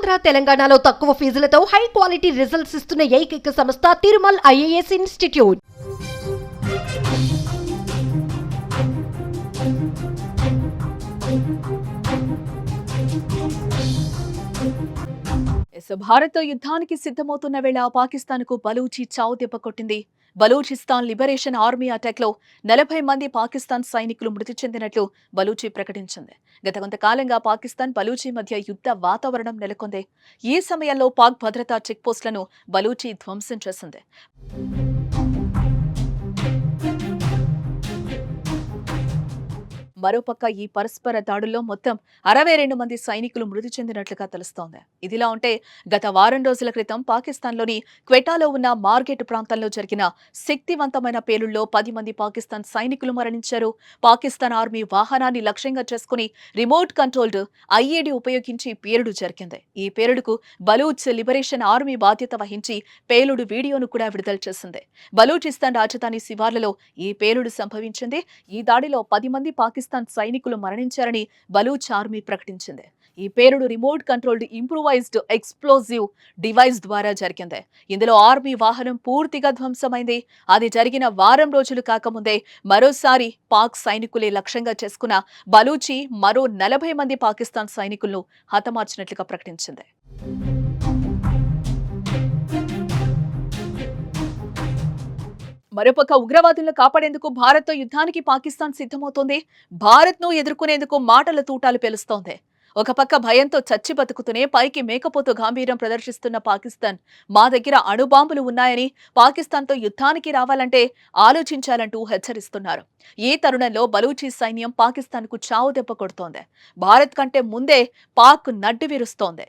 ఆంధ్ర తెలంగాణలో తక్కువ ఫీజులతో high quality results ఇస్తున్న ఏకైక సంస్థ తిరుమల్ ఐఏఎస్ ఇన్స్టిట్యూట్. భారత్ యుద్ధానికి సిద్ధమవుతున్న వేళ పాకిస్తాన్కు బలూచి చావు దెబ్బ కొట్టింది. బలూచిస్తాన్ లిబరేషన్ ఆర్మీ అటాక్ లో 40 మంది పాకిస్తాన్ సైనికులు మృతి చెందినట్లు బలూచి ప్రకటించింది. గత కొంతకాలంగా పాకిస్తాన్ బలూచి మధ్య యుద్ధ వాతావరణం నెలకొంది. ఈ సమయంలో పాక్ భద్రతా చెక్ పోస్టులను బలూచి ధ్వంసం చేసింది. మరోపక్క ఈ పరస్పర దాడుల్లో మొత్తం 62 మంది సైనికులు మృతి చెందినట్లుగా తెలుస్తోంది. ఇదిలా ఉంటే గత వారం రోజుల క్రితం పాకిస్తాన్లోని క్వెటాలో ఉన్న మార్గెట్ ప్రాంతంలో జరిగిన శక్తివంతమైన పేలుళ్లో 10 మంది పాకిస్తాన్ సైనికులు మరణించారు. పాకిస్తాన్ ఆర్మీ వాహనాన్ని లక్ష్యంగా చేసుకుని రిమోట్ కంట్రోల్డ్ ఐఈడీ ఉపయోగించి పేలుడు జరిగింది. ఈ పేలుడుకు బలూచ్ లిబరేషన్ ఆర్మీ బాధ్యత వహించి పేలుడు వీడియోను కూడా విడుదల చేసింది. బలూచిస్తాన్ రాజధాని శివార్లలో ఈ పేలుడు సంభవించింది. ఈ దాడిలో 10 మంది పాకిస్తాన్ సైనికులు మరణించారని బలూచ్ ఆర్మీ ప్రకటించింది. ఈ పేలుడు remote controlled improvised explosive device ద్వారా జరిగింది. ఇందులో ఆర్మీ వాహనం పూర్తిగా ధ్వంసమైంది. అది జరిగిన వారం రోజులు కాకముందే మరోసారి పాక్ సైనికులే లక్ష్యంగా చేసుకున్న బలూచి మరో 40 మంది పాకిస్తాన్ సైనికులను హతమార్చినట్లుగా ప్రకటించింది. మరోపక్క ఉగ్రవాదులను కాపాడేందుకు భారత్తో యుద్ధానికి పాకిస్తాన్ సిద్ధమవుతోంది. భారత్ను ఎదుర్కొనేందుకు మాటల తూటాలు పేలుస్తోంది. ఒక పక్క భయంతో చచ్చి బతుకుతూనే పైకి మేకపోతు గాంభీర్యం ప్రదర్శిస్తున్న పాకిస్తాన్ మా దగ్గర అణుబాంబులు ఉన్నాయని పాకిస్తాన్తో యుద్ధానికి రావాలంటే ఆలోచించాలంటూ హెచ్చరిస్తున్నారు. ఈ తరుణంలో బలూచి సైన్యం పాకిస్తాన్కు చావు దెబ్బ కొడుతోంది. భారత్ కంటే ముందే పాక్ నడ్డి విరుస్తోంది.